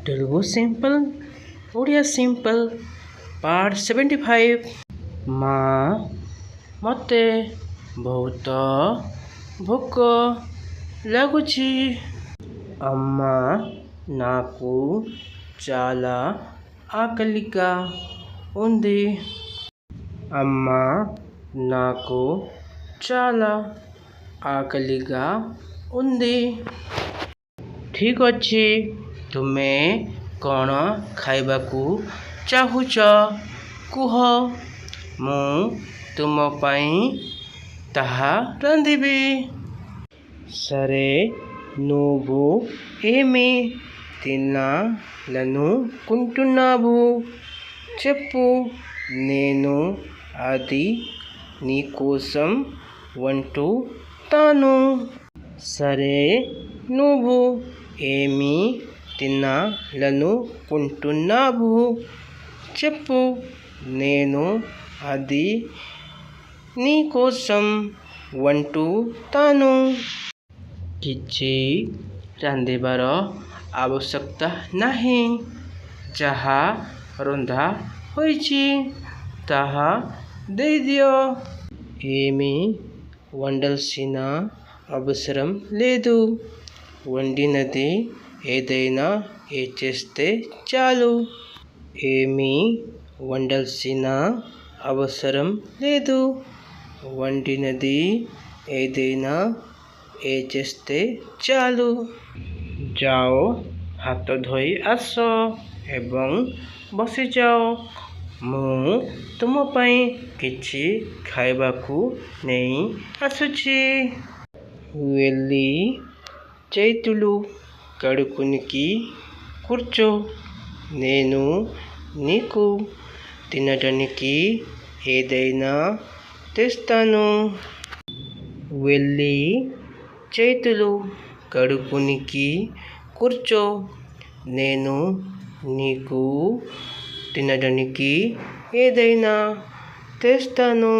Telugu Simple, Odia Simple, Part 75. ମତେ ବହୁତ ଭୋକ ଲାଗୁଛି। అమ్మా నాకు చాలా ఆకలిగా ఉంది। అమ్మా నాకు చాలా ఆకలిగా ఉంది। ଠିକ୍ ଅଛି, ତୁମେ କ'ଣ ଖାଇବାକୁ ଚାହୁଁଛ କୁହ, ମୁଁ ତୁମ ପାଇଁ ତାହା ରାନ୍ଧିବି। సరే, నువ్వు ఏమి తినాలనుకుంటున్నావు చెప్పు, నేను అది నీకోసం వండుతాను। సరే, నువ్వు ఏమి తినాలనుకుంటున్నావు చెప్పు, నేను అది నీకోసం వండుతాను। କିଛି ରାନ୍ଧିବାର ଆବଶ୍ୟକତା ନାହିଁ, ଯାହା ରନ୍ଧା ହୋଇଛି ତାହା ଦେଇଦିଅ। ఏమి వండాల్సిన అవసరం లేదు, వండినది ఏదైనా చేస్తే చాలు। ఏమి వండాల్సిన అవసరం లేదు, వండినది ఏదైనా చేస్తే చాలు। ଯାଅ, ହାତ ଧୋଇ ଆସ ଏବଂ ବସିଯାଅ, ମୁଁ ତୁମ ପାଇଁ କିଛି ଖାଇବାକୁ ନେଇ ଆସୁଛି। వెళ్ళి చేతులు కడుక్కుని కూర్చో, నేను నీకు తినడానికి ఏదైనా తెస్తాను। వెళ్ళి చేతులు కడుక్కుని కూర్చో, నేను నీకు తినడానికి ఏదైనా తెస్తాను।